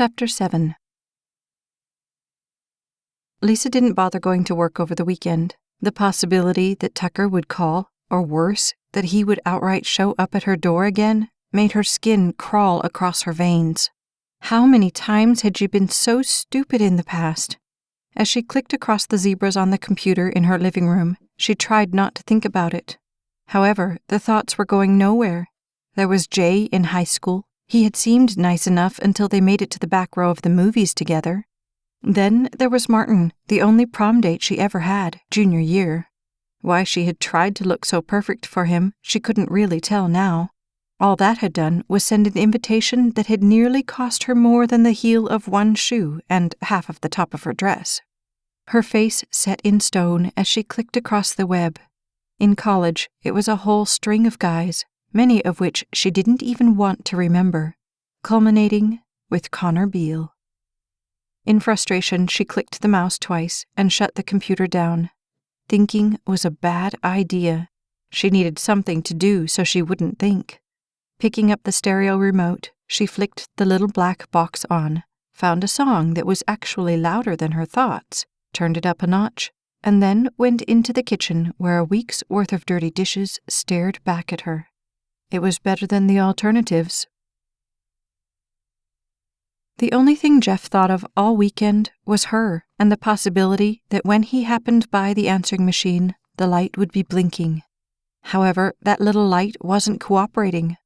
Chapter 7. Lisa didn't bother going to work over the weekend. The possibility that Tucker would call, or worse, that he would outright show up at her door again, made her skin crawl across her veins. How many times had she been so stupid in the past? As she clicked across the zebras on the computer in her living room, she tried not to think about it. However, the thoughts were going nowhere. There was Jay in high school. He had seemed nice enough until they made it to the back row of the movies together. Then there was Martin, the only prom date she ever had, junior year. Why she had tried to look so perfect for him, she couldn't really tell now. All that had done was send an invitation that had nearly cost her more than the heel of one shoe and half of the top of her dress. Her face set in stone as she clicked across the web. In college, it was a whole string of guys, many of which she didn't even want to remember, culminating with Connor Beale. In frustration, she clicked the mouse twice and shut the computer down. Thinking was a bad idea. She needed something to do so she wouldn't think. Picking up the stereo remote, she flicked the little black box on, found a song that was actually louder than her thoughts, turned it up a notch, and then went into the kitchen where a week's worth of dirty dishes stared back at her. It was better than the alternatives. The only thing Jeff thought of all weekend was her and the possibility that when he happened by the answering machine, the light would be blinking. However, that little light wasn't cooperating.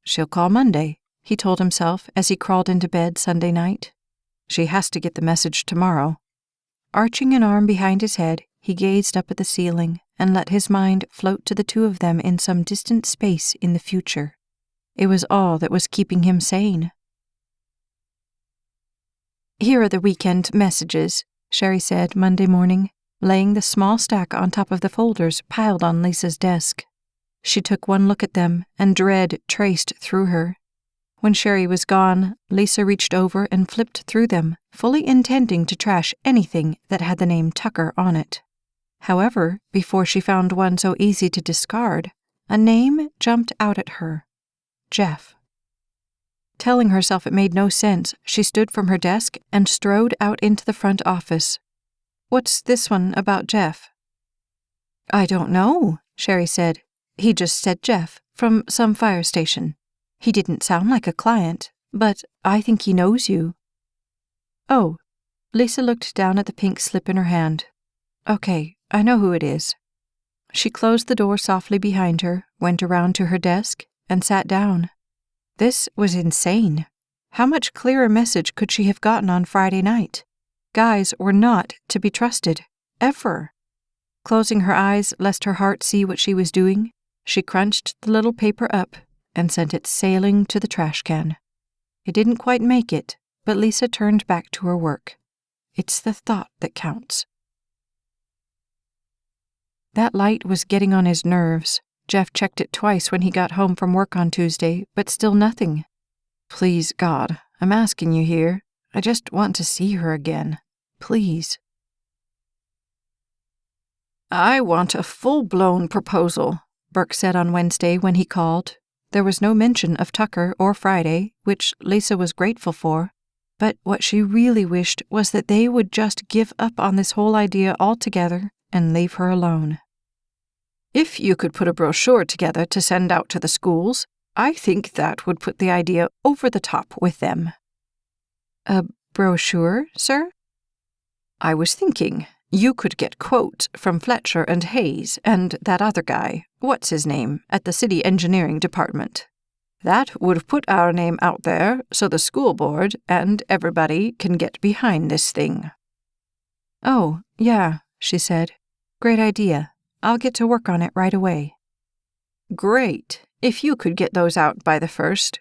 She'll call Monday, he told himself as he crawled into bed Sunday night. She has to get the message tomorrow. Arching an arm behind his head, he gazed up at the ceiling and let his mind float to the two of them in some distant space in the future. It was all that was keeping him sane. "Here are the weekend messages," Sherry said Monday morning, laying the small stack on top of the folders piled on Lisa's desk. She took one look at them, and dread traced through her. When Sherry was gone, Lisa reached over and flipped through them, fully intending to trash anything that had the name Tucker on it. However, before she found one so easy to discard, a name jumped out at her: Jeff. Telling herself it made no sense, she stood from her desk and strode out into the front office. "What's this one about Jeff?" "I don't know," Sherry said. "He just said Jeff, from some fire station. He didn't sound like a client, but I think he knows you." "Oh." Lisa looked down at the pink slip in her hand. "Okay, I know who it is." She closed the door softly behind her, went around to her desk, and sat down. This was insane. How much clearer message could she have gotten on Friday night? Guys were not to be trusted, ever. Closing her eyes lest her heart see what she was doing, she crunched the little paper up and sent it sailing to the trash can. It didn't quite make it, but Lisa turned back to her work. It's the thought that counts. That light was getting on his nerves. Jeff checked it twice when he got home from work on Tuesday, but still nothing. "Please, God, I'm asking you here. I just want to see her again. Please." "I want a full-blown proposal," Burke said on Wednesday when he called. There was no mention of Tucker or Friday, which Lisa was grateful for, but what she really wished was that they would just give up on this whole idea altogether and leave her alone. "If you could put a brochure together to send out to the schools, I think that would put the idea over the top with them." "A brochure, sir?" "I was thinking you could get quotes from Fletcher and Hayes and that other guy, what's his name, at the city engineering department. That would put our name out there so the school board and everybody can get behind this thing." "Oh, yeah," she said. "Great idea. I'll get to work on it right away." "Great. If you could get those out by the 1st.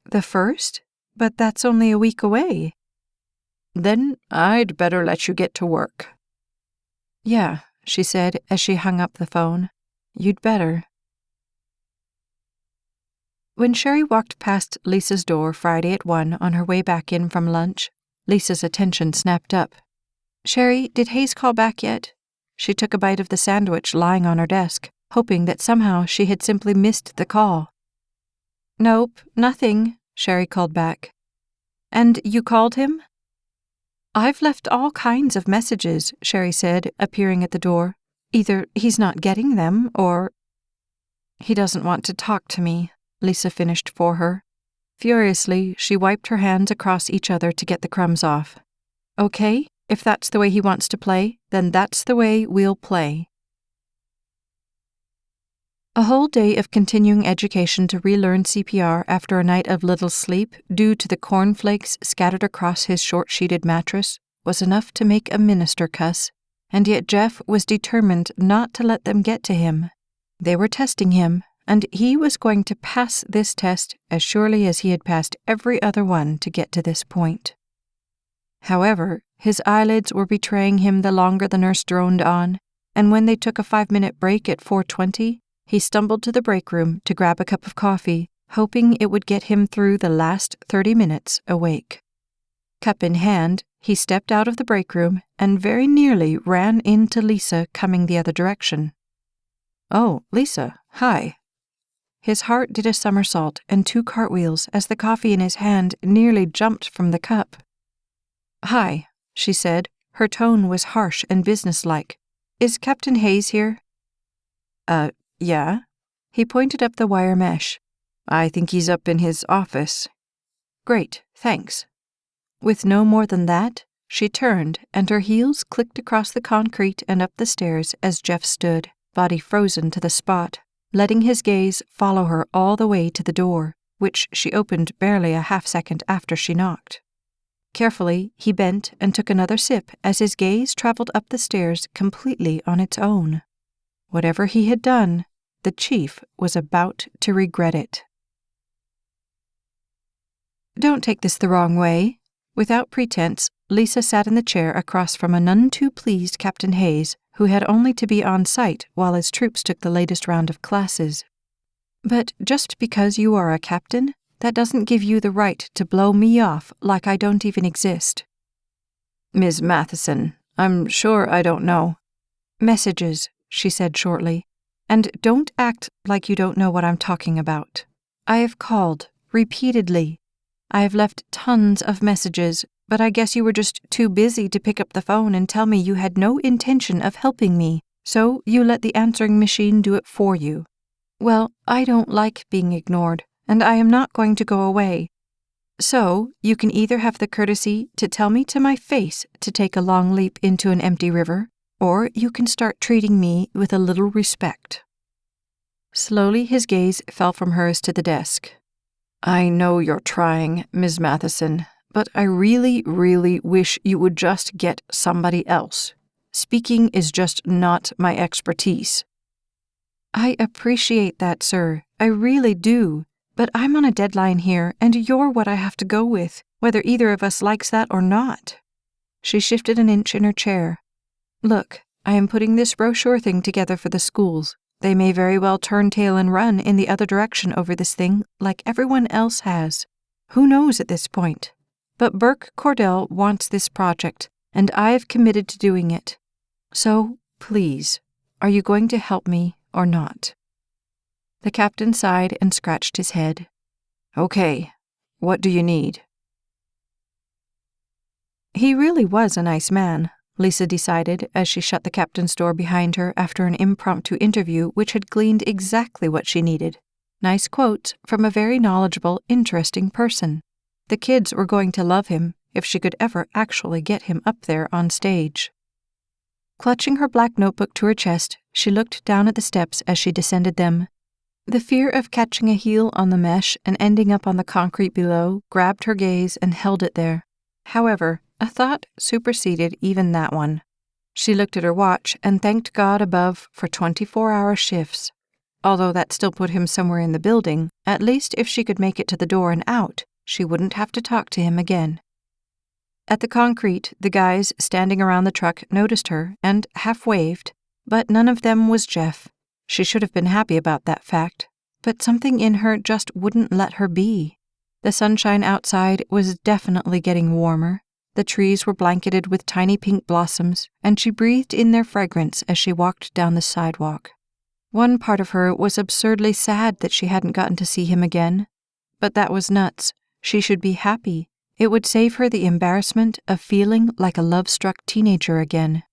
"The 1st? But that's only a week away." "Then I'd better let you get to work." "Yeah," she said as she hung up the phone. "You'd better." When Sherry walked past Lisa's door Friday at 1 on her way back in from lunch, Lisa's attention snapped up. "Sherry, did Hayes call back yet?" She took a bite of the sandwich lying on her desk, hoping that somehow she had simply missed the call. "Nope, nothing," Sherry called back. And you called him?" "I've left all kinds of messages," Sherry said, appearing at the door. "Either he's not getting them, or—" "He doesn't want to talk to me," Lisa finished for her. Furiously, she wiped her hands across each other to get the crumbs off. "Okay, if that's the way he wants to play, then that's the way we'll play." A whole day of continuing education to relearn CPR after a night of little sleep due to the cornflakes scattered across his short-sheeted mattress was enough to make a minister cuss, and yet Jeff was determined not to let them get to him. They were testing him, and he was going to pass this test as surely as he had passed every other one to get to this point. However, his eyelids were betraying him the longer the nurse droned on, and when they took a 5-minute break at 4:20, he stumbled to the break room to grab a cup of coffee, hoping it would get him through the last 30 minutes awake. Cup in hand, he stepped out of the break room and very nearly ran into Lisa coming the other direction. "Oh, Lisa, hi." His heart did a somersault and 2 cartwheels as the coffee in his hand nearly jumped from the cup. "Hi," she said. Her tone was harsh and businesslike. "Is Captain Hayes here?" Yeah." He pointed up the wire mesh. "I think he's up in his office." "Great, thanks." With no more than that, she turned and her heels clicked across the concrete and up the stairs as Jeff stood, body frozen to the spot, letting his gaze follow her all the way to the door, which she opened barely a half-second after she knocked. Carefully, he bent and took another sip as his gaze traveled up the stairs completely on its own. Whatever he had done, the chief was about to regret it. Don't take this the wrong way. Without pretense, Lisa sat in the chair across from a none too pleased Captain Hayes, who had only to be on site while his troops took the latest round of classes. But just because you are a captain, that doesn't give you the right to blow me off like I don't even exist. "Ms. Matheson, I'm sure I don't know." "Messages," she said shortly. "And don't act like you don't know what I'm talking about. I have called, repeatedly. I have left tons of messages, but I guess you were just too busy to pick up the phone and tell me you had no intention of helping me, so you let the answering machine do it for you. Well, I don't like being ignored, and I am not going to go away. So, you can either have the courtesy to tell me to my face to take a long leap into an empty river, or you can start treating me with a little respect." Slowly his gaze fell from hers to the desk. "I know you're trying, Ms. Matheson, but I really, really wish you would just get somebody else. Speaking is just not my expertise." "I appreciate that, sir. I really do. But I'm on a deadline here, and you're what I have to go with, whether either of us likes that or not." She shifted an inch in her chair. "Look, I am putting this brochure thing together for the schools. They may very well turn tail and run in the other direction over this thing, like everyone else has. Who knows at this point? But Burke Cordell wants this project, and I've committed to doing it. So, please, are you going to help me or not?" The captain sighed and scratched his head. "Okay, what do you need?" He really was a nice man, Lisa decided as she shut the captain's door behind her after an impromptu interview which had gleaned exactly what she needed. Nice quotes from a very knowledgeable, interesting person. The kids were going to love him if she could ever actually get him up there on stage. Clutching her black notebook to her chest, she looked down at the steps as she descended them. The fear of catching a heel on the mesh and ending up on the concrete below grabbed her gaze and held it there. However, a thought superseded even that one. She looked at her watch and thanked God above for 24-hour shifts. Although that still put him somewhere in the building, at least if she could make it to the door and out, she wouldn't have to talk to him again. At the concrete, the guys standing around the truck noticed her and half-waved, but none of them was Jeff. She should have been happy about that fact, but something in her just wouldn't let her be. The sunshine outside was definitely getting warmer. The trees were blanketed with tiny pink blossoms, and she breathed in their fragrance as she walked down the sidewalk. One part of her was absurdly sad that she hadn't gotten to see him again. But that was nuts. She should be happy. It would save her the embarrassment of feeling like a love-struck teenager again.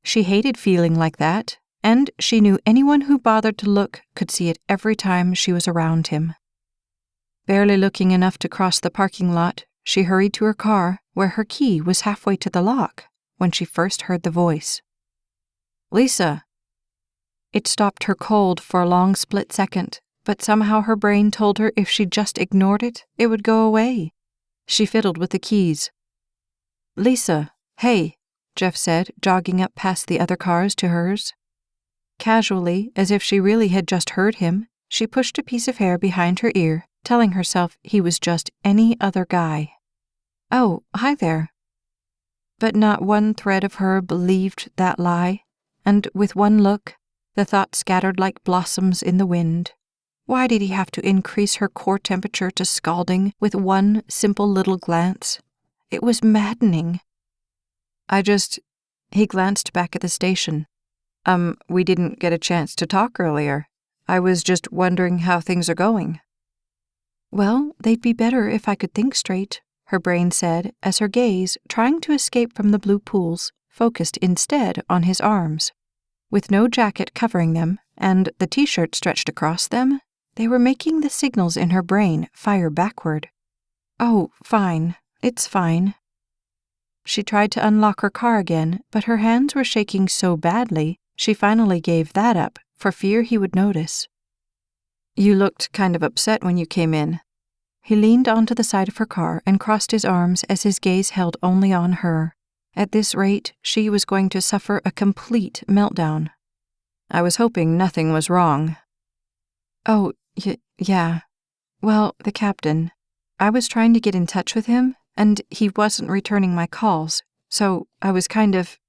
She hated feeling like that, and she knew anyone who bothered to look could see it every time she was around him. Barely looking enough to cross the parking lot, she hurried to her car, where her key was halfway to the lock, when she first heard the voice. "Lisa!" It stopped her cold for a long split second, but somehow her brain told her if she just ignored it, it would go away. She fiddled with the keys. "Lisa, hey," Jeff said, jogging up past the other cars to hers. Casually, as if she really had just heard him, she pushed a piece of hair behind her ear, telling herself he was just any other guy. "Oh, hi there." But not one thread of her believed that lie, and with one look, the thought scattered like blossoms in the wind. Why did he have to increase her core temperature to scalding with one simple little glance? It was maddening. He glanced back at the station. We didn't get a chance to talk earlier. I was just wondering how things are going." "Well, they'd be better if I could think straight," her brain said, as her gaze, trying to escape from the blue pools, focused instead on his arms. With no jacket covering them, and the t-shirt stretched across them, they were making the signals in her brain fire backward. "Oh, fine. It's fine." She tried to unlock her car again, but her hands were shaking so badly, she finally gave that up, for fear he would notice. "You looked kind of upset when you came in." He leaned onto the side of her car and crossed his arms as his gaze held only on her. At this rate, she was going to suffer a complete meltdown. "I was hoping nothing was wrong." "Oh, yeah. Well, the captain. I was trying to get in touch with him, and he wasn't returning my calls, so I was kind of..."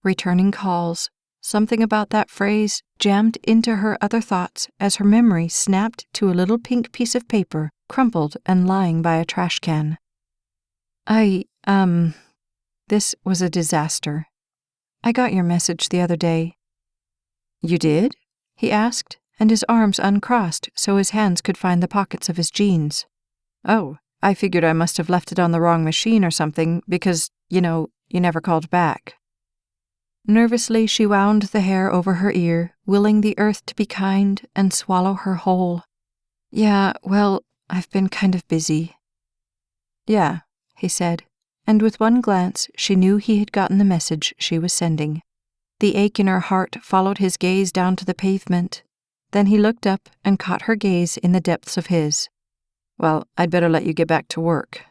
Returning calls. Something about that phrase jammed into her other thoughts as her memory snapped to a little pink piece of paper crumpled and lying by a trash can. This was a disaster. I got your message the other day." "You did?" he asked, and his arms uncrossed so his hands could find the pockets of his jeans. "Oh, I figured I must have left it on the wrong machine or something because, you never called back." Nervously, she wound the hair over her ear, willing the earth to be kind and swallow her whole. "Yeah, well, I've been kind of busy." "Yeah," he said, and with one glance she knew he had gotten the message she was sending. The ache in her heart followed his gaze down to the pavement. Then he looked up and caught her gaze in the depths of his. "Well, I'd better let you get back to work."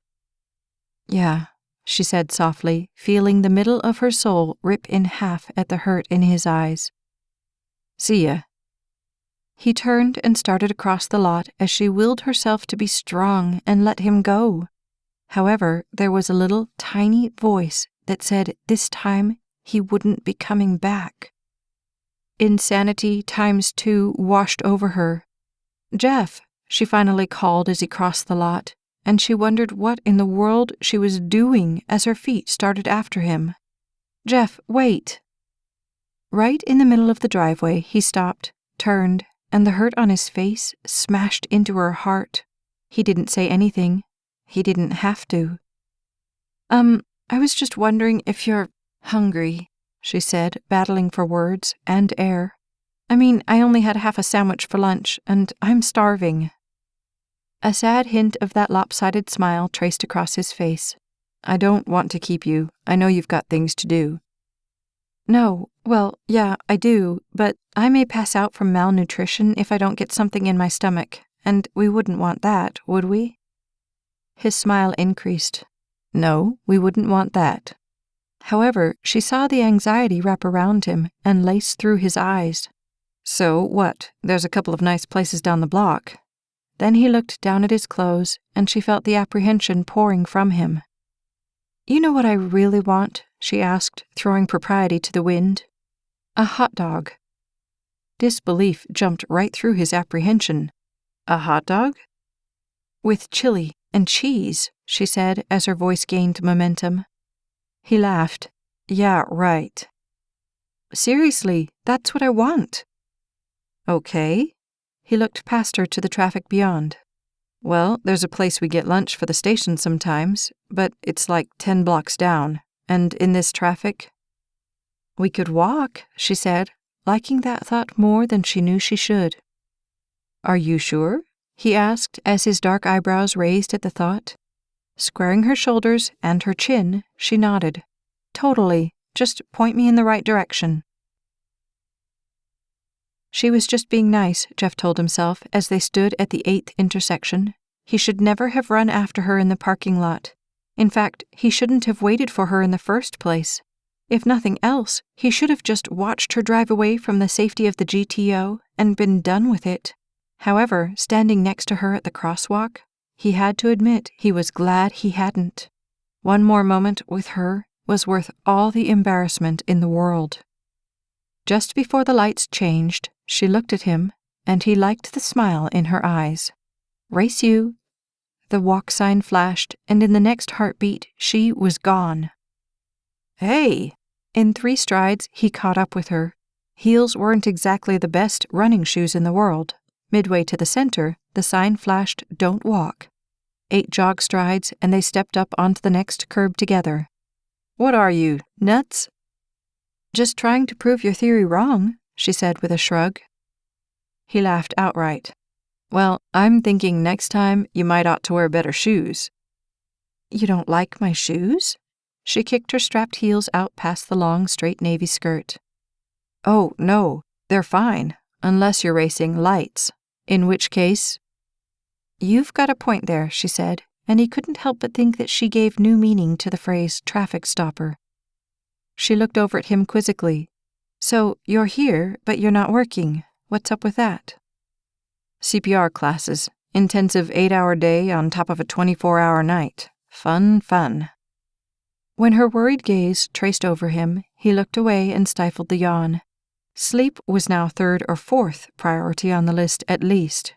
"Yeah," she said softly, feeling the middle of her soul rip in half at the hurt in his eyes. "See ya." He turned and started across the lot as she willed herself to be strong and let him go. However, there was a little, tiny voice that said this time he wouldn't be coming back. Insanity ×2 washed over her. "Jeff," she finally called as he crossed the lot, and she wondered what in the world she was doing as her feet started after him. "Jeff, wait." Right in the middle of the driveway, he stopped, turned, and the hurt on his face smashed into her heart. He didn't say anything. He didn't have to. I was just wondering if you're hungry," she said, battling for words and air. "I mean, I only had half a sandwich for lunch, and I'm starving." A sad hint of that lopsided smile traced across his face. "I don't want to keep you. I know you've got things to do." "No, well, yeah, I do, but I may pass out from malnutrition if I don't get something in my stomach, and we wouldn't want that, would we?" His smile increased. "No, we wouldn't want that." However, she saw the anxiety wrap around him and lace through his eyes. "So what? There's a couple of nice places down the block." Then he looked down at his clothes, and she felt the apprehension pouring from him. "You know what I really want?" she asked, throwing propriety to the wind. "A hot dog." Disbelief jumped right through his apprehension. "A hot dog?" "With chili and cheese," she said as her voice gained momentum. He laughed. "Yeah, right." "Seriously, that's what I want." "Okay." He looked past her to the traffic beyond. Well, there's a place we get lunch for the station sometimes, but it's like 10 blocks down, and in this traffic. We could walk, she said, liking that thought more than she knew she should. Are you sure? He asked as his dark eyebrows raised at the thought. Squaring her shoulders and her chin, she nodded. Totally. Just point me in the right direction. She was just being nice, Jeff told himself as they stood at the 8th intersection. He should never have run after her in the parking lot. In fact, he shouldn't have waited for her in the first place. If nothing else, he should have just watched her drive away from the safety of the GTO and been done with it. However, standing next to her at the crosswalk, he had to admit he was glad he hadn't. One more moment with her was worth all the embarrassment in the world. Just before the lights changed, she looked at him, and he liked the smile in her eyes. Race you. The walk sign flashed, and in the next heartbeat, she was gone. Hey! In 3 strides, he caught up with her. Heels weren't exactly the best running shoes in the world. Midway to the center, the sign flashed, "Don't walk." 8 jog strides, and they stepped up onto the next curb together. What are you, nuts? Just trying to prove your theory wrong, she said with a shrug. He laughed outright. Well, I'm thinking next time you might ought to wear better shoes. You don't like my shoes? She kicked her strapped heels out past the long, straight navy skirt. Oh, no, they're fine, unless you're racing lights, in which case... You've got a point there, she said, and he couldn't help but think that she gave new meaning to the phrase traffic stopper. She looked over at him quizzically. So, you're here, but you're not working. What's up with that? CPR classes. Intensive 8-hour day on top of a 24-hour night. Fun, fun. When her worried gaze traced over him, he looked away and stifled the yawn. Sleep was now 3rd or 4th priority on the list at least.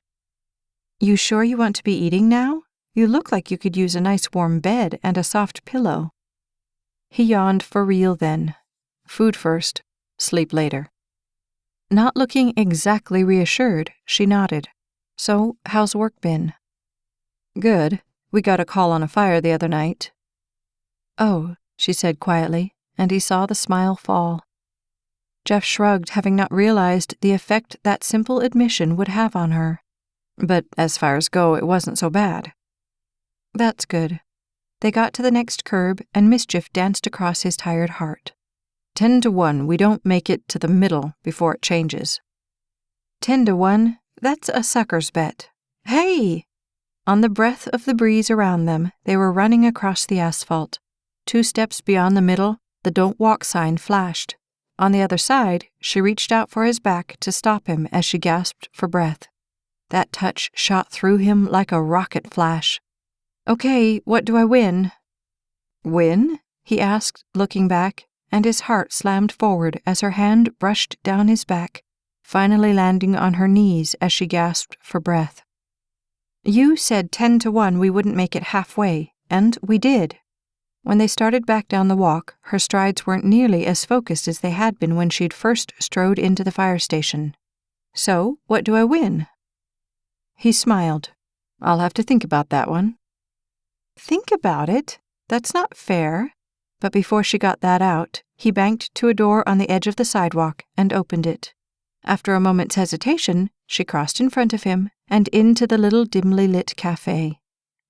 You sure you want to be eating now? You look like you could use a nice warm bed and a soft pillow. He yawned for real then. Food first, sleep later. Not looking exactly reassured, she nodded. So, how's work been? Good. We got a call on a fire the other night. Oh, she said quietly, and he saw the smile fall. Jeff shrugged, having not realized the effect that simple admission would have on her. But as fires go, it wasn't so bad. That's good. They got to the next curb, and mischief danced across his tired heart. 10 to 1, we don't make it to the middle before it changes. 10 to 1, that's a sucker's bet. Hey! On the breath of the breeze around them, they were running across the asphalt. 2 steps beyond the middle, the "Don't Walk" sign flashed. On the other side, she reached out for his back to stop him as she gasped for breath. That touch shot through him like a rocket flash. Okay, what do I win? Win? He asked, looking back, and his heart slammed forward as her hand brushed down his back, finally landing on her knees as she gasped for breath. You said 10 to 1 we wouldn't make it halfway, and we did. When they started back down the walk, her strides weren't nearly as focused as they had been when she'd first strode into the fire station. So, what do I win? He smiled. I'll have to think about that one. Think about it? That's not fair. But before she got that out, he banked to a door on the edge of the sidewalk and opened it. After a moment's hesitation, she crossed in front of him and into the little dimly lit cafe.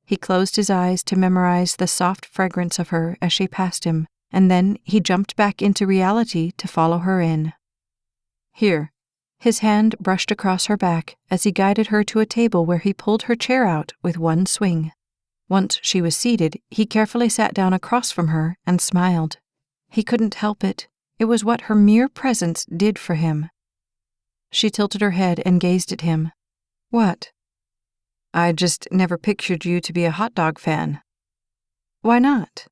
He closed his eyes to memorize the soft fragrance of her as she passed him, and then he jumped back into reality to follow her in. Here. His hand brushed across her back as he guided her to a table where he pulled her chair out with one swing. Once she was seated, he carefully sat down across from her and smiled. He couldn't help it. It was what her mere presence did for him. She tilted her head and gazed at him. What? I just never pictured you to be a hot dog fan. Why not?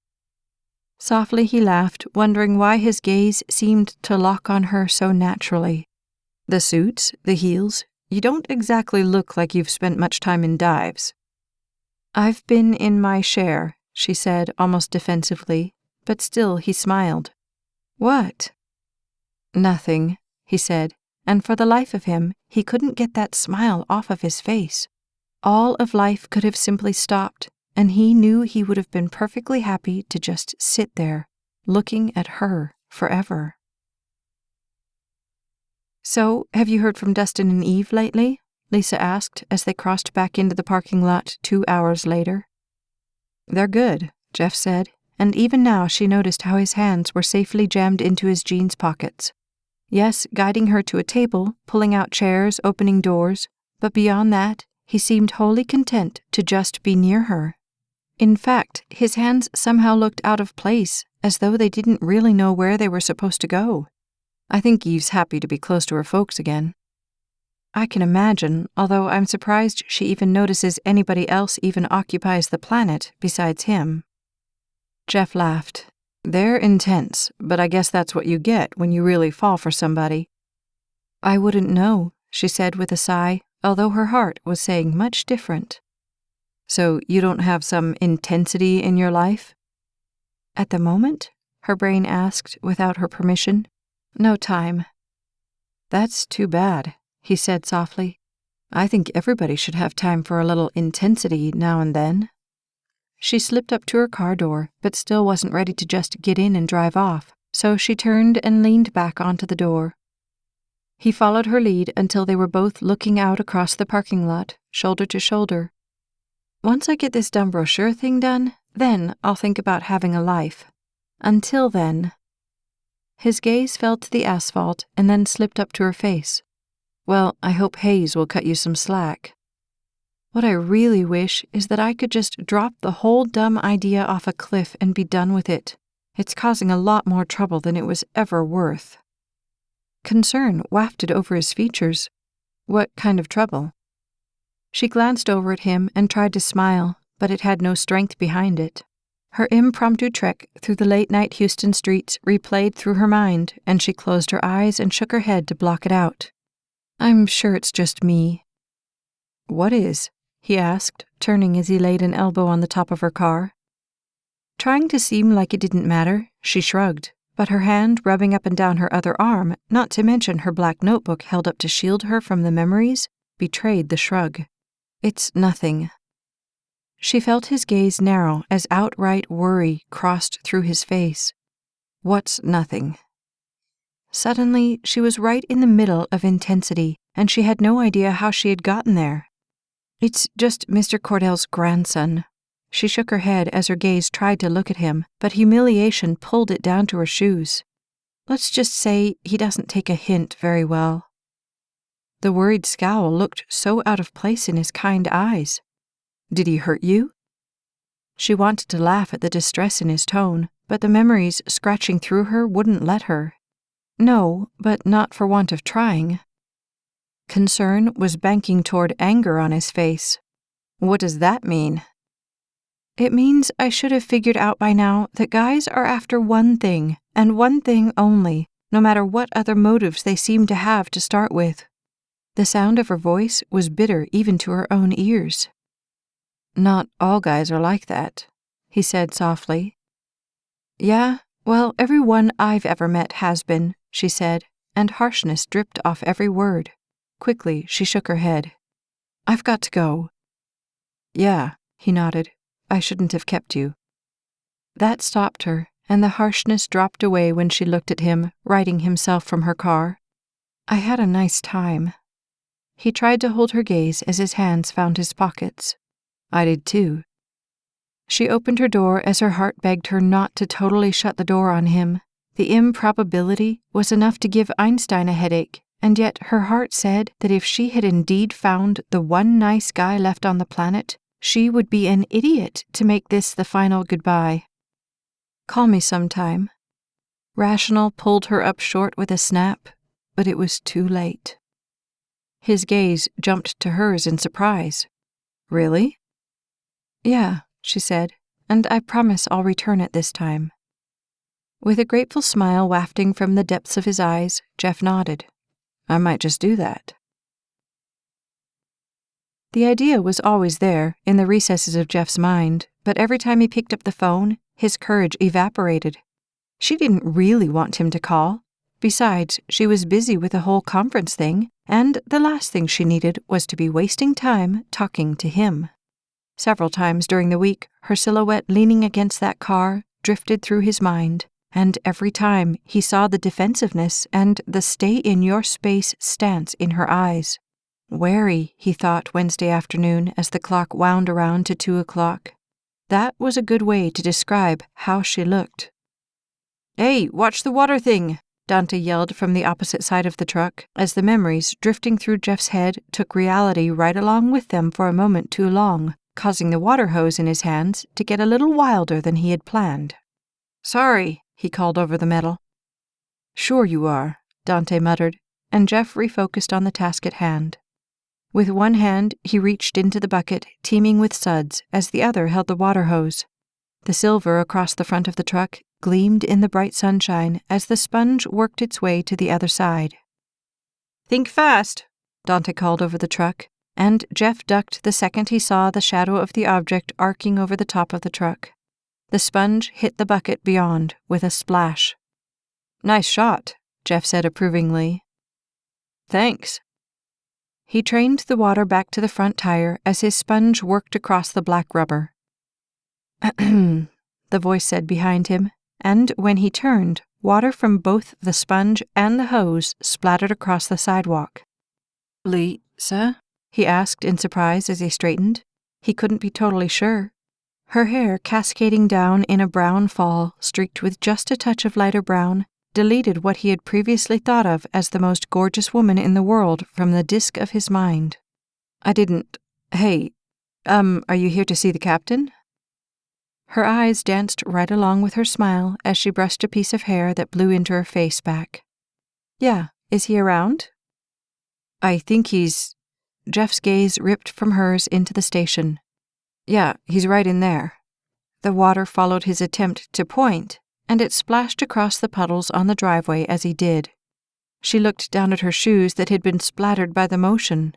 Softly he laughed, wondering why his gaze seemed to lock on her so naturally. The suits, the heels, you don't exactly look like you've spent much time in dives. I've been in my share, she said almost defensively, but still he smiled. What? Nothing, he said, and for the life of him, he couldn't get that smile off of his face. all of life could have simply stopped, and he knew he would have been perfectly happy to just sit there, looking at her forever. "So, have you heard from Dustin and Eve lately?" Lisa asked as they crossed back into the parking lot 2 hours later. "They're good," Jeff said, and even now she noticed how his hands were safely jammed into his jeans pockets. Yes, guiding her to a table, pulling out chairs, opening doors, but beyond that, he seemed wholly content to just be near her. In fact, his hands somehow looked out of place, as though they didn't really know where they were supposed to go. "I think Eve's happy to be close to her folks again." "I can imagine, although I'm surprised she even notices anybody else even occupies the planet besides him." Jeff laughed. "They're intense, but I guess that's what you get when you really fall for somebody." "I wouldn't know," she said with a sigh, although her heart was saying much different. "So you don't have some intensity in your life?" "At the moment?" her brain asked without her permission. "No time." "That's too bad," he said softly. "I think everybody should have time for a little intensity now and then." She slipped up to her car door, but still wasn't ready to just get in and drive off, so she turned and leaned back onto the door. He followed her lead until they were both looking out across the parking lot, shoulder to shoulder. "Once I get this dumb brochure thing done, then I'll think about having a life. Until then." His gaze fell to the asphalt and then slipped up to her face. "Well, I hope Hayes will cut you some slack." "What I really wish is that I could just drop the whole dumb idea off a cliff and be done with it. It's causing a lot more trouble than it was ever worth." Concern wafted over his features. "What kind of trouble?" She glanced over at him and tried to smile, but it had no strength behind it. Her impromptu trek through the late-night Houston streets replayed through her mind, and she closed her eyes and shook her head to block it out. "I'm sure it's just me." "What is?" he asked, turning as he laid an elbow on the top of her car. Trying to seem like it didn't matter, she shrugged, but her hand rubbing up and down her other arm, not to mention her black notebook held up to shield her from the memories, betrayed the shrug. "It's nothing." She felt his gaze narrow as outright worry crossed through his face. "What's nothing?" Suddenly, she was right in the middle of intensity, and she had no idea how she had gotten there. "It's just Mr. Cordell's grandson." She shook her head as her gaze tried to look at him, but humiliation pulled it down to her shoes. "Let's just say he doesn't take a hint very well." The worried scowl looked so out of place in his kind eyes. "Did he hurt you?" She wanted to laugh at the distress in his tone, but the memories scratching through her wouldn't let her. "No, but not for want of trying." Concern was banking toward anger on his face. "What does that mean?" "It means I should have figured out by now that guys are after one thing, and one thing only, no matter what other motives they seem to have to start with." The sound of her voice was bitter even to her own ears. "Not all guys are like that," he said softly. "Yeah, well, everyone I've ever met has been," she said, and harshness dripped off every word. Quickly, she shook her head. "I've got to go." "Yeah," he nodded. "I shouldn't have kept you." That stopped her, and the harshness dropped away when she looked at him, righting himself from her car. "I had a nice time." He tried to hold her gaze as his hands found his pockets. "I did too." She opened her door as her heart begged her not to totally shut the door on him. The improbability was enough to give Einstein a headache, and yet her heart said that if she had indeed found the one nice guy left on the planet, she would be an idiot to make this the final goodbye. "Call me sometime." Rational pulled her up short with a snap, but it was too late. His gaze jumped to hers in surprise. "Really?" "Yeah," she said, "and I promise I'll return it this time." With a grateful smile wafting from the depths of his eyes, Jeff nodded. "I might just do that." The idea was always there, in the recesses of Jeff's mind, but every time he picked up the phone, his courage evaporated. She didn't really want him to call. Besides, she was busy with the whole conference thing, and the last thing she needed was to be wasting time talking to him. Several times during the week, her silhouette leaning against that car drifted through his mind, and every time he saw the defensiveness and the stay-in-your-space stance in her eyes. Wary, he thought Wednesday afternoon as the clock wound around to 2 o'clock. That was a good way to describe how she looked. "Hey, watch the water thing!" Dante yelled from the opposite side of the truck as the memories drifting through Jeff's head took reality right along with them for a moment too long, causing the water hose in his hands to get a little wilder than he had planned. "Sorry," he called over the metal. "Sure you are," Dante muttered, and Jeff refocused on the task at hand. With one hand, he reached into the bucket teeming with suds as the other held the water hose. The silver across the front of the truck gleamed in the bright sunshine as the sponge worked its way to the other side. "Think fast," Dante called over the truck, and Jeff ducked the second he saw the shadow of the object arcing over the top of the truck. The sponge hit the bucket beyond with a splash. "Nice shot," Jeff said approvingly. "Thanks." He trained the water back to the front tire as his sponge worked across the black rubber. "Ahem," the voice said behind him, and when he turned, water from both the sponge and the hose splattered across the sidewalk. "Lisa?" he asked in surprise as he straightened. He couldn't be totally sure. Her hair cascading down in a brown fall streaked with just a touch of lighter brown deleted what he had previously thought of as the most gorgeous woman in the world from the disk of his mind. "I didn't... Hey, are you here to see the captain?" Her eyes danced right along with her smile as she brushed a piece of hair that blew into her face back. "Yeah, is he around?" "I think he's..." Jeff's gaze ripped from hers into the station. "Yeah, he's right in there." The water followed his attempt to point, and it splashed across the puddles on the driveway as he did. She looked down at her shoes that had been splattered by the motion.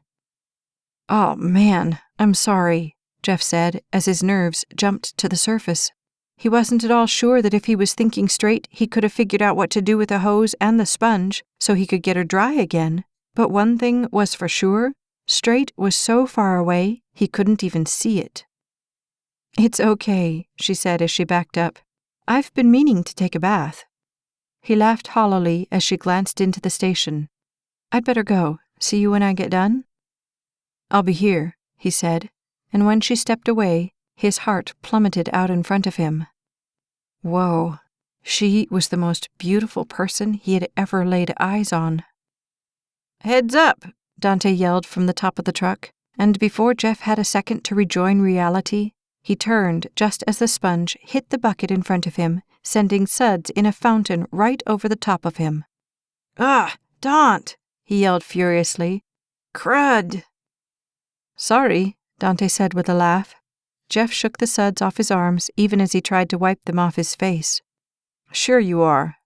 "Oh, man, I'm sorry," Jeff said as his nerves jumped to the surface. He wasn't at all sure that if he was thinking straight, he could have figured out what to do with the hose and the sponge so he could get her dry again. But one thing was for sure, straight was so far away he couldn't even see it. "It's okay," she said as she backed up. "I've been meaning to take a bath." He laughed hollowly as she glanced into the station. "I'd better go. See you when I get done?" "I'll be here," he said, and when she stepped away, his heart plummeted out in front of him. Whoa, she was the most beautiful person he had ever laid eyes on. "Heads up!" Dante yelled from the top of the truck, and before Jeff had a second to rejoin reality, he turned just as the sponge hit the bucket in front of him, sending suds in a fountain right over the top of him. "Ah, Daunt!" he yelled furiously. "Crud!" "Sorry," Dante said with a laugh. Jeff shook the suds off his arms even as he tried to wipe them off his face. "Sure you are."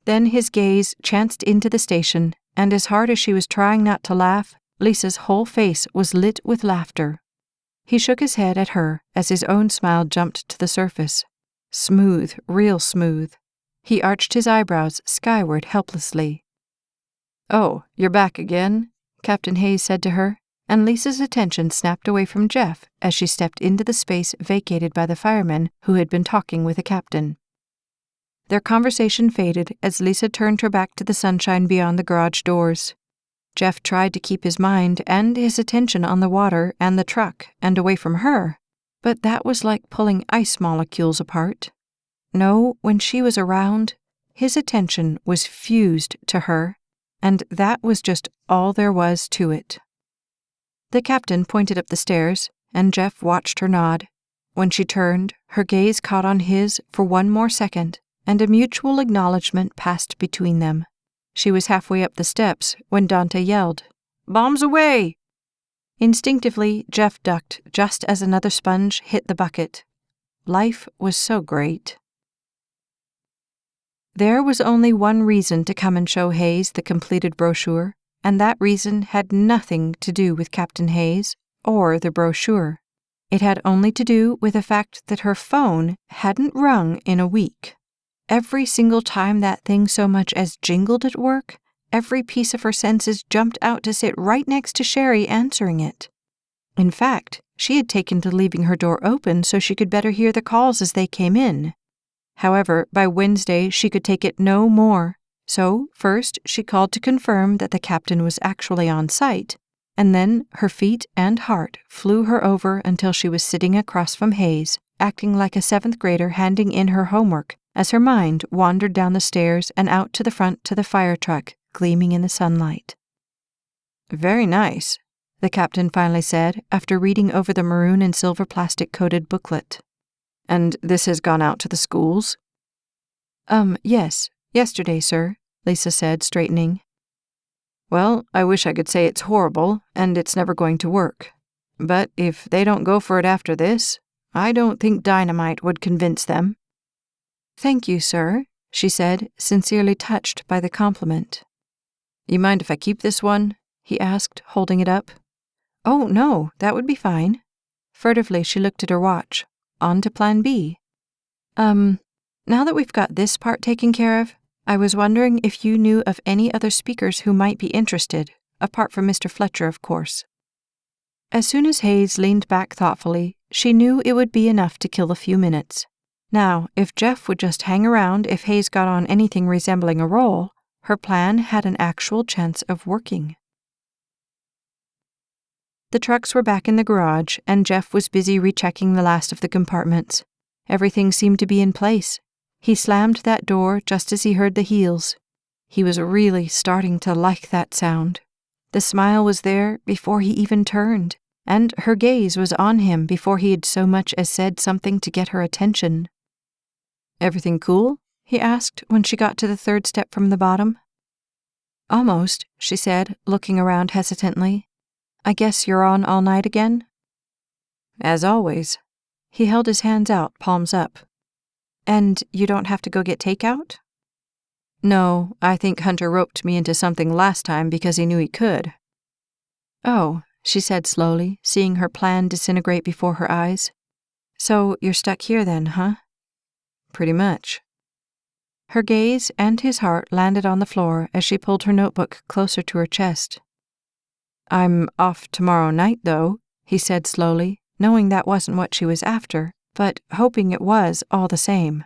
Then his gaze chanced into the station, and as hard as she was trying not to laugh, Lisa's whole face was lit with laughter. He shook his head at her as his own smile jumped to the surface. Smooth, real smooth. He arched his eyebrows skyward helplessly. "Oh, you're back again?" Captain Hayes said to her, and Lisa's attention snapped away from Jeff as she stepped into the space vacated by the fireman who had been talking with the captain. Their conversation faded as Lisa turned her back to the sunshine beyond the garage doors. Jeff tried to keep his mind and his attention on the water and the truck and away from her, but that was like pulling ice molecules apart. No, when she was around, his attention was fused to her, and that was just all there was to it. The captain pointed up the stairs, and Jeff watched her nod. When she turned, her gaze caught on his for one more second, and a mutual acknowledgement passed between them. She was halfway up the steps when Dante yelled, "Bombs away!" Instinctively, Jeff ducked just as another sponge hit the bucket. Life was so great. There was only one reason to come and show Hayes the completed brochure, and that reason had nothing to do with Captain Hayes or the brochure. It had only to do with the fact that her phone hadn't rung in a week. Every single time that thing so much as jingled at work, every piece of her senses jumped out to sit right next to Sherry answering it. In fact, she had taken to leaving her door open so she could better hear the calls as they came in. However, by Wednesday she could take it no more. So, first, she called to confirm that the captain was actually on site, and then her feet and heart flew her over until she was sitting across from Hayes, acting like a 7th grader handing in her homework, as her mind wandered down the stairs and out to the front to the fire truck, gleaming in the sunlight. "Very nice," the captain finally said after reading over the maroon and silver plastic-coated booklet. "And this has gone out to the schools?" Yes. Yesterday, sir," Lisa said, straightening. "Well, I wish I could say it's horrible and it's never going to work. But if they don't go for it after this, I don't think dynamite would convince them." "Thank you, sir," she said, sincerely touched by the compliment. "You mind if I keep this one?" he asked, holding it up. "Oh, no, that would be fine." Furtively, she looked at her watch. On to plan B. Now that we've got this part taken care of, I was wondering if you knew of any other speakers who might be interested, apart from Mr. Fletcher, of course." As soon as Hayes leaned back thoughtfully, she knew it would be enough to kill a few minutes. Now, if Jeff would just hang around if Hayes got on anything resembling a roll, her plan had an actual chance of working. The trucks were back in the garage, and Jeff was busy rechecking the last of the compartments. Everything seemed to be in place. He slammed that door just as he heard the heels. He was really starting to like that sound. The smile was there before he even turned, and her gaze was on him before he had so much as said something to get her attention. "Everything cool?" he asked when she got to the 3rd step from the bottom. "Almost," she said, looking around hesitantly. "I guess you're on all night again?" "As always." He held his hands out, palms up. "And you don't have to go get takeout?" "No, I think Hunter roped me into something last time because he knew he could." "Oh," she said slowly, seeing her plan disintegrate before her eyes. "So you're stuck here then, huh?" "Pretty much." Her gaze and his heart landed on the floor as she pulled her notebook closer to her chest. "I'm off tomorrow night, though," he said slowly, knowing that wasn't what she was after, but hoping it was all the same.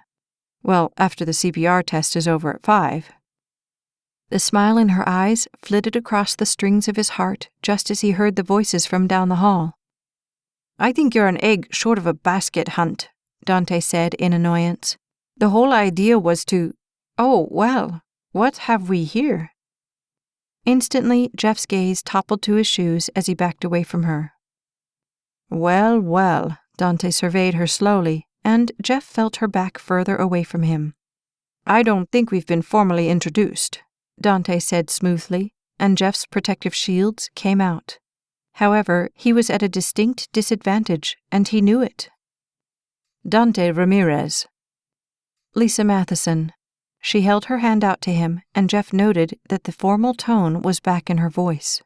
"Well, after the CPR test is over at 5. The smile in her eyes flitted across the strings of his heart just as he heard the voices from down the hall. "I think you're an egg short of a basket, Hunt," Dante said in annoyance. "The whole idea was to— Oh, well, what have we here?" Instantly, Jeff's gaze toppled to his shoes as he backed away from her. "Well, well," Dante surveyed her slowly, and Jeff felt her back further away from him. "I don't think we've been formally introduced," Dante said smoothly, and Jeff's protective shields came out. However, he was at a distinct disadvantage, and he knew it. "Dante Ramirez." "Lisa Matheson." She held her hand out to him, and Jeff noted that the formal tone was back in her voice.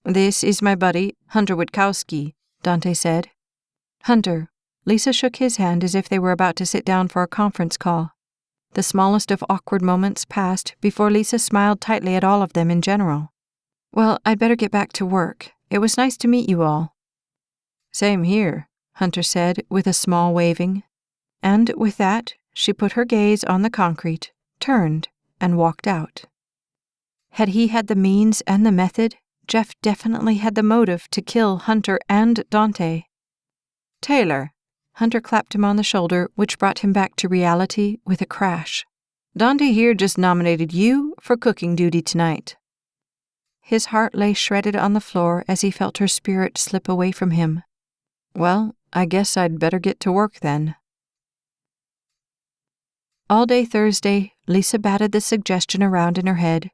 "This is my buddy, Hunter Witkowski," Dante said. "Hunter." Lisa shook his hand as if they were about to sit down for a conference call. The smallest of awkward moments passed before Lisa smiled tightly at all of them in general. "Well, I'd better get back to work. It was nice to meet you all." "Same here," Hunter said with a small waving. And with that, she put her gaze on the concrete, turned, and walked out. Had he had the means and the method, Jeff definitely had the motive to kill Hunter and Dante. "Taylor." Hunter clapped him on the shoulder, which brought him back to reality with a crash. "Dante here just nominated you for cooking duty tonight." His heart lay shredded on the floor as he felt her spirit slip away from him. "Well, I guess I'd better get to work then." All day Thursday, Lisa batted the suggestion around in her head.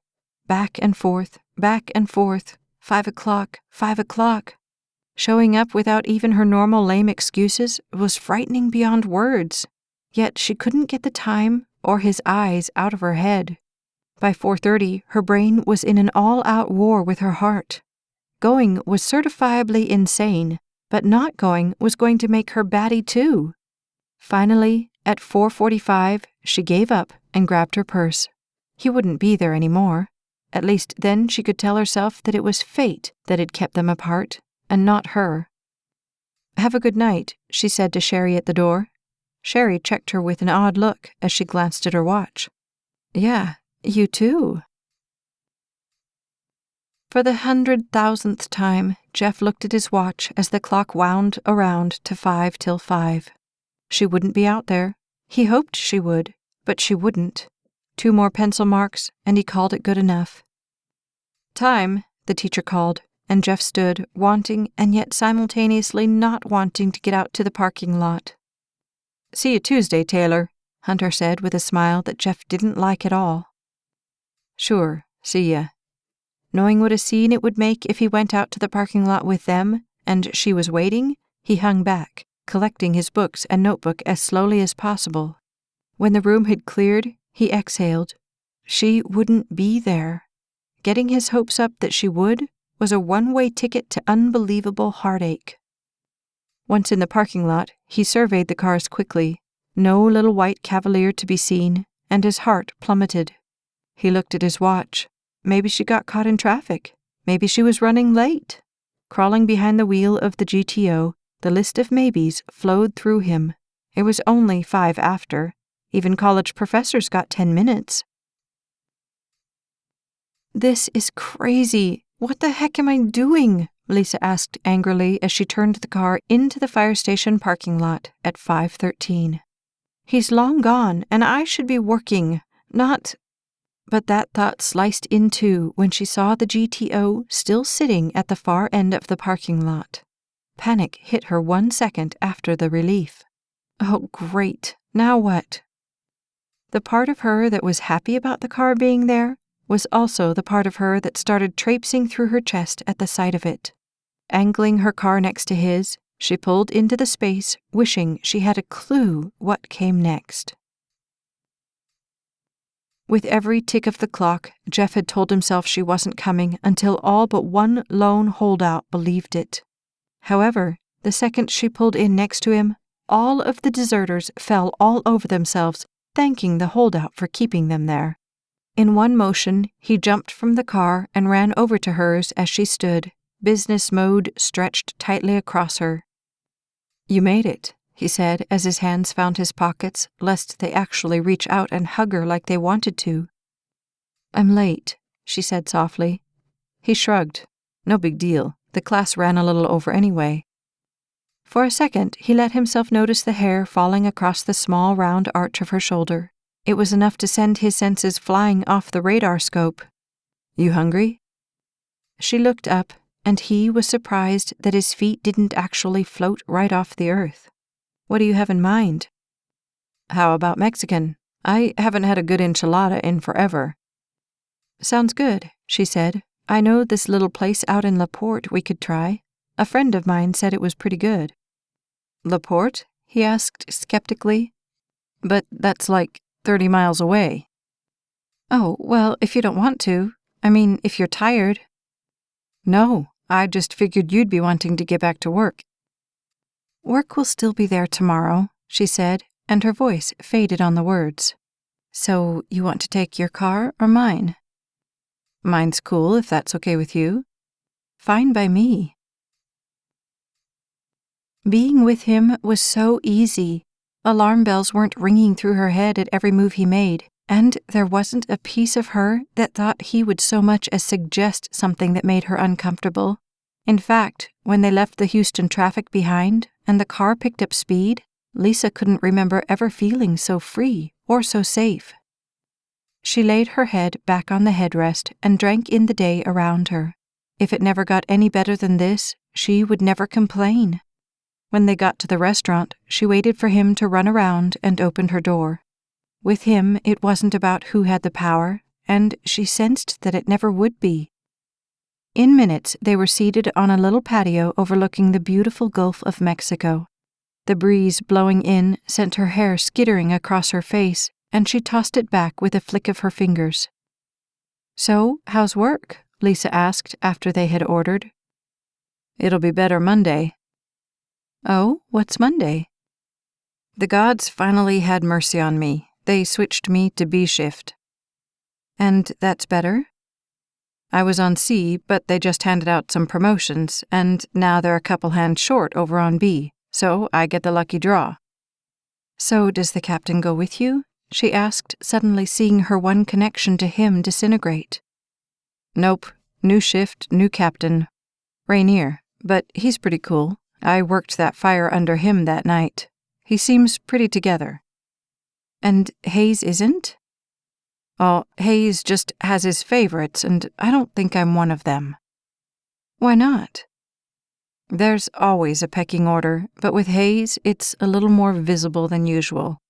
Back and forth, 5 o'clock, 5 o'clock. Showing up without even her normal lame excuses was frightening beyond words. Yet she couldn't get the time or his eyes out of her head. By 4:30, her brain was in an all-out war with her heart. Going was certifiably insane, but not going was going to make her batty too. Finally, At 4:45, she gave up and grabbed her purse. He wouldn't be there anymore. At least then she could tell herself that it was fate that had kept them apart, and not her. "Have a good night," she said to Sherry at the door. Sherry checked her with an odd look as she glanced at her watch. "Yeah, you too." For the 100,000th time, Jeff looked at his watch as the clock wound around to 5 till 5. She wouldn't be out there. He hoped she would, but she wouldn't. 2 more pencil marks, and he called it good enough. "Time," the teacher called, and Jeff stood, wanting and yet simultaneously not wanting to get out to the parking lot. "See you Tuesday, Taylor," Hunter said with a smile that Jeff didn't like at all. "Sure, see ya." Knowing what a scene it would make if he went out to the parking lot with them, and she was waiting, he hung back, collecting his books and notebook as slowly as possible. When the room had cleared, he exhaled. She wouldn't be there. Getting his hopes up that she would was a one-way ticket to unbelievable heartache. Once in the parking lot, he surveyed the cars quickly. No little white Cavalier to be seen, and his heart plummeted. He looked at his watch. Maybe she got caught in traffic. Maybe she was running late. Crawling behind the wheel of the GTO, the list of maybes flowed through him. It was only 5 after. Even college professors got 10 minutes. "This is crazy. What the heck am I doing?" Lisa asked angrily as she turned the car into the fire station parking lot at 5:13. "He's long gone, and I should be working, not—" But that thought sliced in two when she saw the GTO still sitting at the far end of the parking lot. Panic hit her 1 second after the relief. Oh, great. Now what? The part of her that was happy about the car being there was also the part of her that started traipsing through her chest at the sight of it. Angling her car next to his, she pulled into the space, wishing she had a clue what came next. With every tick of the clock, Jeff had told himself she wasn't coming until all but one lone holdout believed it. However, the second she pulled in next to him, all of the deserters fell all over themselves, thanking the holdout for keeping them there. In one motion, he jumped from the car and ran over to hers as she stood, business mode stretched tightly across her. "You made it," he said as his hands found his pockets, lest they actually reach out and hug her like they wanted to. "I'm late," she said softly. He shrugged. No big deal. The class ran a little over anyway. For a second, he let himself notice the hair falling across the small round arch of her shoulder. It was enough to send his senses flying off the radar scope. "You hungry?" She looked up, and he was surprised that his feet didn't actually float right off the earth. "What do you have in mind?" "How about Mexican? I haven't had a good enchilada in forever." "Sounds good," she said. "I know this little place out in La Porte we could try. A friend of mine said it was pretty good." "La Porte?" he asked skeptically. "But that's like 30 miles away." "Oh, well, if you don't want to. I mean, if you're tired." "No, I just figured you'd be wanting to get back to work." "Work will still be there tomorrow," she said, and her voice faded on the words. "So you want to take your car or mine?" "Mine's cool if that's okay with you." "Fine by me." Being with him was so easy. Alarm bells weren't ringing through her head at every move he made, and there wasn't a piece of her that thought he would so much as suggest something that made her uncomfortable. In fact, when they left the Houston traffic behind and the car picked up speed, Lisa couldn't remember ever feeling so free or so safe. She laid her head back on the headrest and drank in the day around her. If it never got any better than this, she would never complain. When they got to the restaurant, she waited for him to run around and opened her door. With him, it wasn't about who had the power, and she sensed that it never would be. In minutes, they were seated on a little patio overlooking the beautiful Gulf of Mexico. The breeze blowing in sent her hair skittering across her face, and she tossed it back with a flick of her fingers. "So, how's work?" Lisa asked after they had ordered. "It'll be better Monday." "Oh, what's Monday?" The gods finally had mercy on me. They switched me to B shift. And that's better? I was on C, but they just handed out some promotions, and now they're a couple hands short over on B, so I get the lucky draw. So does the captain go with you? She asked, suddenly seeing her one connection to him disintegrate. Nope. New shift, new captain. Rainier, but he's pretty cool. I worked that fire under him that night. He seems pretty together. And Hayes isn't? Oh, Hayes just has his favorites, and I don't think I'm one of them. Why not? There's always a pecking order, but with Hayes, it's a little more visible than usual.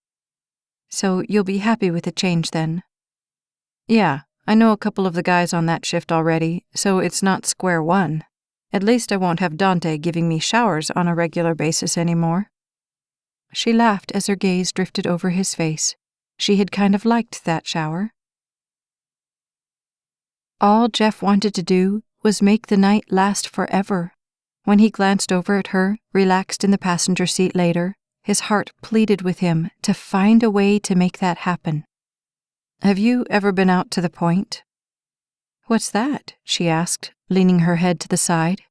So you'll be happy with the change then? Yeah, I know a couple of the guys on that shift already, so it's not square one. At least I won't have Dante giving me showers on a regular basis anymore. She laughed as her gaze drifted over his face. She had kind of liked that shower. All Jeff wanted to do was make the night last forever. When he glanced over at her, relaxed in the passenger seat later, his heart pleaded with him to find a way to make that happen. Have you ever been out to the point? What's that? She asked, leaning her head to the side.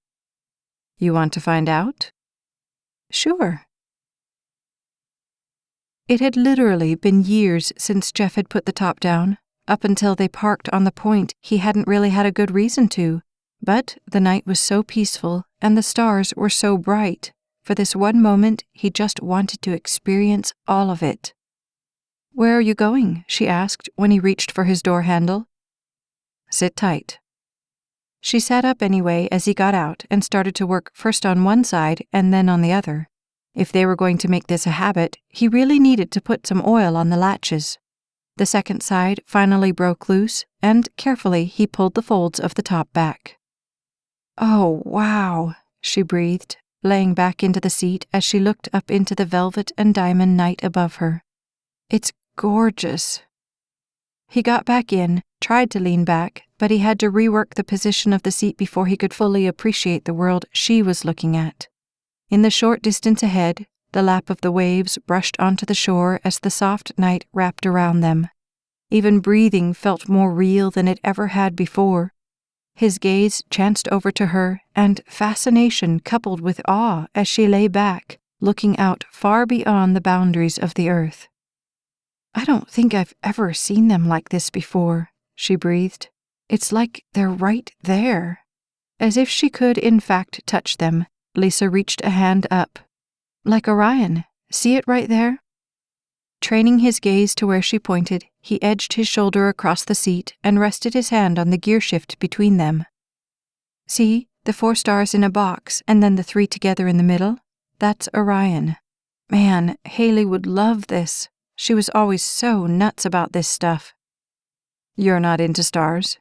You want to find out? Sure. It had literally been years since Jeff had put the top down. Up until they parked on the point, he hadn't really had a good reason to. But the night was so peaceful, and the stars were so bright. For this one moment, he just wanted to experience all of it. Where are you going? She asked when he reached for his door handle. Sit tight. She sat up anyway as he got out and started to work first on one side and then on the other. If they were going to make this a habit, he really needed to put some oil on the latches. The second side finally broke loose, and carefully he pulled the folds of the top back. Oh, wow, she breathed, laying back into the seat as she looked up into the velvet and diamond night above her. It's gorgeous. He got back in, tried to lean back, but he had to rework the position of the seat before he could fully appreciate the world she was looking at. In the short distance ahead, the lap of the waves brushed onto the shore as the soft night wrapped around them. Even breathing felt more real than it ever had before. His gaze chanced over to her, and fascination coupled with awe as she lay back, looking out far beyond the boundaries of the earth. I don't think I've ever seen them like this before, she breathed. It's like they're right there. As if she could, in fact, touch them, Lisa reached a hand up. Like Orion. See it right there? Training his gaze to where she pointed, he edged his shoulder across the seat and rested his hand on the gear shift between them. See, the 4 stars in a box and then the 3 together in the middle? That's Orion. Man, Haley would love this. She was always so nuts about this stuff. You're not into stars?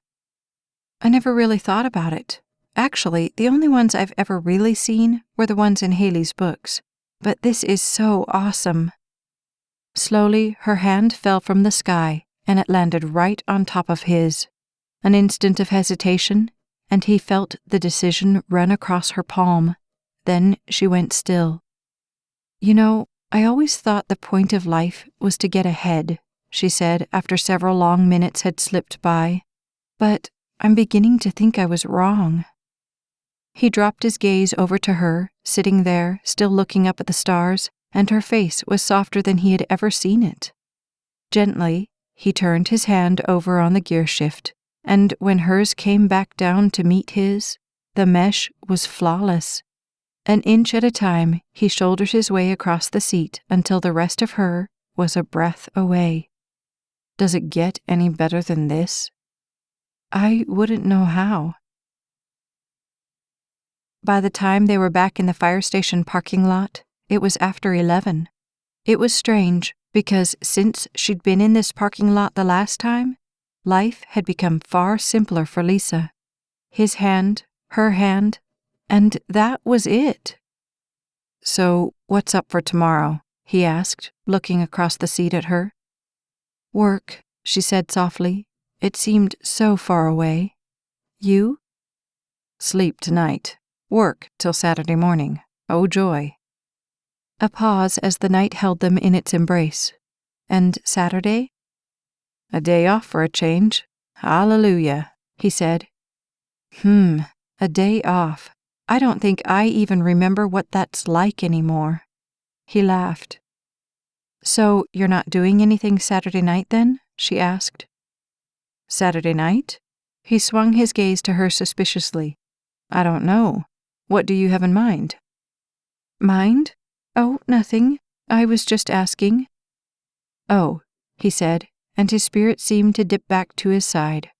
I never really thought about it. Actually, the only ones I've ever really seen were the ones in Haley's books. But this is so awesome. Slowly, her hand fell from the sky, and it landed right on top of his. An instant of hesitation, and he felt the decision run across her palm. Then she went still. You know, I always thought the point of life was to get ahead, she said after several long minutes had slipped by. But I'm beginning to think I was wrong. He dropped his gaze over to her, sitting there, still looking up at the stars, and her face was softer than he had ever seen it. Gently, he turned his hand over on the gear shift, and when hers came back down to meet his, the mesh was flawless. An inch at a time, he shouldered his way across the seat until the rest of her was a breath away. Does it get any better than this? I wouldn't know how. By the time they were back in the fire station parking lot, it was after 11. It was strange, because since she'd been in this parking lot the last time, life had become far simpler for Lisa. His hand, her hand, and that was it. So, what's up for tomorrow? He asked, looking across the seat at her. Work, she said softly. It seemed so far away. You? Sleep tonight. Work till Saturday morning. Oh joy. A pause as the night held them in its embrace. And Saturday? A day off for a change. Hallelujah, he said. A day off. I don't think I even remember what that's like anymore. He laughed. So you're not doing anything Saturday night then? She asked. Saturday night? He swung his gaze to her suspiciously. I don't know. What do you have in mind? Mind? Oh, nothing. I was just asking. Oh, he said, and his spirit seemed to dip back to his side.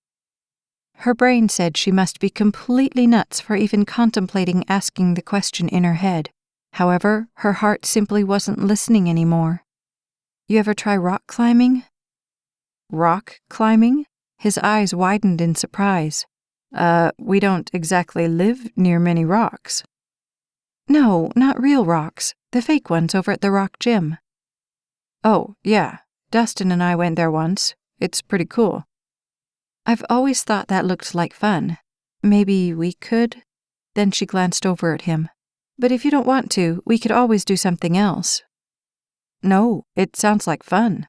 Her brain said she must be completely nuts for even contemplating asking the question in her head. However, her heart simply wasn't listening anymore. You ever try rock climbing? Rock climbing? His eyes widened in surprise. We don't exactly live near many rocks. No, not real rocks. The fake ones over at the rock gym. Oh, yeah. Dustin and I went there once. It's pretty cool. I've always thought that looked like fun. Maybe we could? Then she glanced over at him. But if you don't want to, we could always do something else. No, it sounds like fun.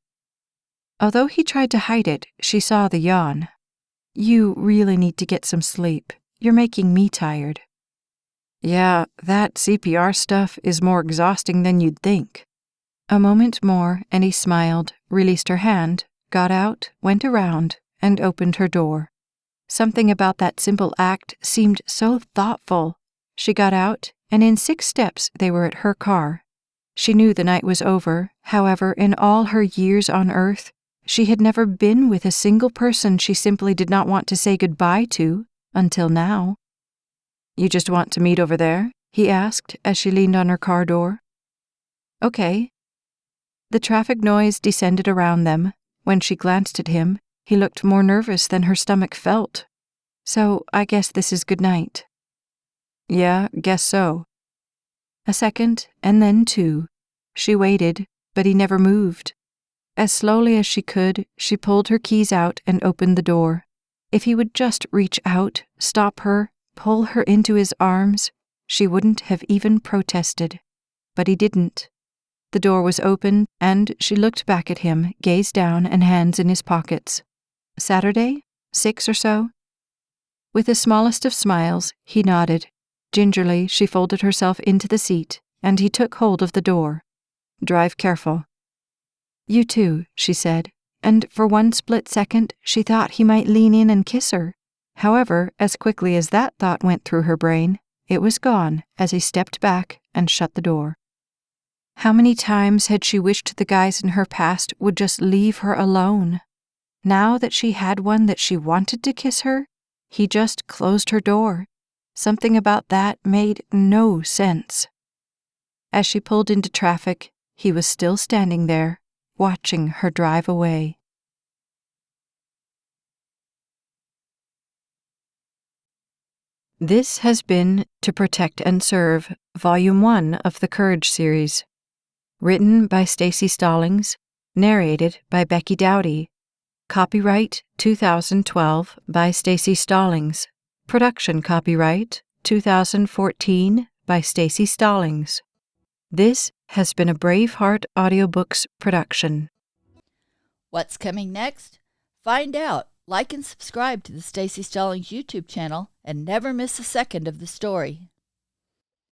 Although he tried to hide it, she saw the yawn. You really need to get some sleep. You're making me tired. Yeah, that CPR stuff is more exhausting than you'd think. A moment more, and he smiled, released her hand, got out, went around, and opened her door. Something about that simple act seemed so thoughtful. She got out, and in 6 steps they were at her car. She knew the night was over. However, in all her years on Earth, she had never been with a single person she simply did not want to say goodbye to, until now. You just want to meet over there? He asked as she leaned on her car door. Okay. The traffic noise descended around them. When she glanced at him, he looked more nervous than her stomach felt. So I guess this is good night. Yeah, guess so. A second, and then 2. She waited, but he never moved. As slowly as she could, she pulled her keys out and opened the door. If he would just reach out, stop her, pull her into his arms, she wouldn't have even protested. But he didn't. The door was open, and she looked back at him, gaze down and hands in his pockets. Saturday? 6 or so? With the smallest of smiles, he nodded. Gingerly, she folded herself into the seat, and he took hold of the door. Drive careful. You too, she said, and for one split second, she thought he might lean in and kiss her. However, as quickly as that thought went through her brain, it was gone as he stepped back and shut the door. How many times had she wished the guys in her past would just leave her alone? Now that she had one that she wanted to kiss her, he just closed her door. Something about that made no sense. As she pulled into traffic, he was still standing there, watching her drive away. This has been To Protect and Serve, Volume 1 of the Courage series. Written by Staci Stallings, narrated by Becky Dowdy. Copyright 2012 by Staci Stallings. Production copyright 2014 by Staci Stallings. This has been a Braveheart Audiobooks production. What's coming next? Find out. Like and subscribe to the Staci Stallings YouTube channel and never miss a second of the story.